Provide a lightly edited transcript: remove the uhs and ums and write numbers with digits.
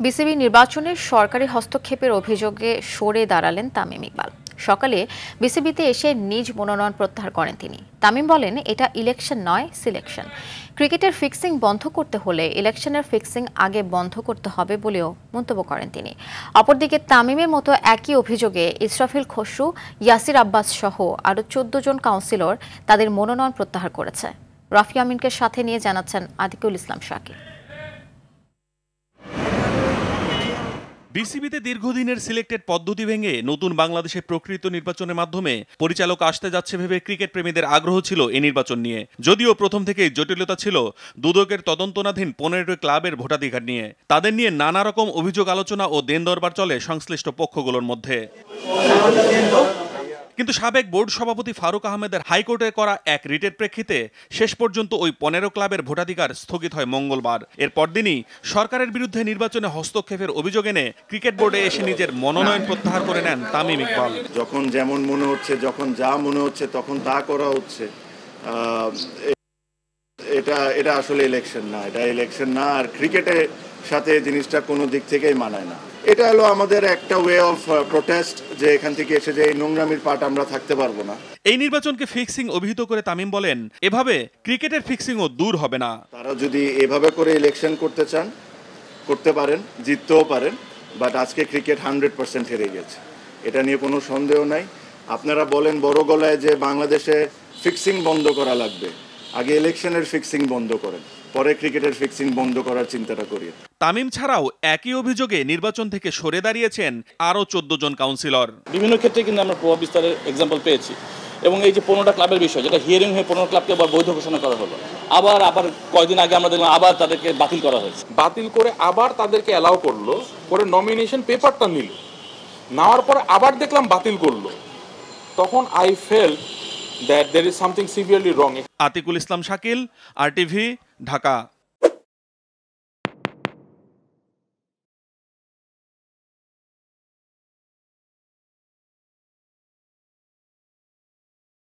BCB নির্বাচনে সরকারি হস্তক্ষেপের অভিযোগে সরে দাঁড়ালেন তামিম ইকবাল। সকালে বিসিবিতে এসে নিজ মনোনয়ন প্রত্যাহার করেন তিনি। তামিম বলেন, এটা ইলেকশন নয়, সিলেকশন। ক্রিকেটের ফিক্সিং বন্ধ করতে হলে ইলেকশনের ফিক্সিং আগে বন্ধ করতে হবে বলেও মন্তব্য করেন তিনি। অপরদিকে তামিমের মতো একই অভিযোগে ইসরাফিল খসরু, ইয়াসির আব্বাস সহ আরও 14 জন কাউন্সিলর তাদের মনোনয়ন প্রত্যাহার করেছে। রাফি আমিনকে সাথে নিয়ে জানাচ্ছেন আতিকুল ইসলাম শাকিল। বিসিবিতে দীর্ঘদিনের সিলেক্টেড পদ্ধতি ভেঙে নতুন বাংলাদেশে প্রকৃত নির্বাচনের মাধ্যমে পরিচালক আসতে যাচ্ছে ভেবে ক্রিকেট প্রেমীদের আগ্রহ ছিল এই নির্বাচন নিয়ে। যদিও প্রথম থেকেই জটিলতা ছিল দুদকের তদন্তনাধীন 15টি ক্লাবের ভোটাধিকার নিয়ে। তাদের নিয়ে নানা রকম অভিযোগ আলোচনা ও দেন দরবার চলে সংশ্লিষ্ট পক্ষগুলোর মধ্যে। কিন্তু সাবেক বোর্ড সভাপতি ফারুক আহমেদের হাইকোর্টে করা এক রিটের প্রেক্ষিতে শেষ পর্যন্ত ওই 15 ক্লাবের ভোটাধিকার স্থগিত হয় মঙ্গলবার। এর পরদিনই সরকারের বিরুদ্ধে নির্বাচনে হস্তক্ষেপের অভিযোগ এনে ক্রিকেট বোর্ডে এসে নিজের মনোনয়ন প্রত্যাহার করে নেন তামিম ইকবাল। যখন যেমন মনে হচ্ছে, যখন যা মনে হচ্ছে তখন তা করা হচ্ছে, এটা আসলে ইলেকশন না, এটা ইলেকশন না। আর ক্রিকেটের সাথে জিনিসটা কোনো দিক থেকেই মানায় না। এটা হলো আমাদের একটা ওয়ে অফ প্রোটেস্ট, যে এখান থেকে এসে যে এই নোংরামির পার্ট আমরা থাকতে পারবো না। এই নির্বাচনকে ফিক্সিং অভিহিত করে তামিম বলেন, এভাবে ক্রিকেটের ফিক্সিংও দূর হবে না। তারা যদি এভাবে করে ইলেকশন করতে চান, করতে পারেন, জিততেও পারেন, বাট আজকে ক্রিকেট 100% হেরে গেছে, এটা নিয়ে কোনো সন্দেহ নাই। আপনারা বলেন বড় গলায় যে বাংলাদেশে ফিক্সিং বন্ধ করা লাগবে, আগে ইলেকশনের ফিক্সিং বন্ধ করেন, পরে ক্রিকেটের ফিক্সিং বন্ধ করার চিন্তাটা করি। তামিম ছাড়াও একই অভিযোগে নির্বাচন থেকে সরে দাঁড়িয়েছেন আরও 14 জন কাউন্সিলর। বিভিন্ন ক্ষেত্রে কিন্তু আমরা প্রভাব বিস্তারের এক্সাম্পল পেয়েছি, এবং এই যে 15টা ক্লাবের বিষয়, যেটা হিয়ারিং হয়ে 15 ক্লাবকে আবার বৈধ ঘোষণা করা হলো, আবার কয়েকদিন আগে আমরা দেখলাম আবার তাদেরকে বাতিল করা হয়েছে। বাতিল করে আবার তাদেরকে অ্যালাউ করলো, করে নমিনেশন পেপারটা নিল, নেওয়ার পরে আবার দেখলাম বাতিল করলো। তখন I felt that there is something severely wrong. Atikul Islam Shakil, RTV, Dhaka.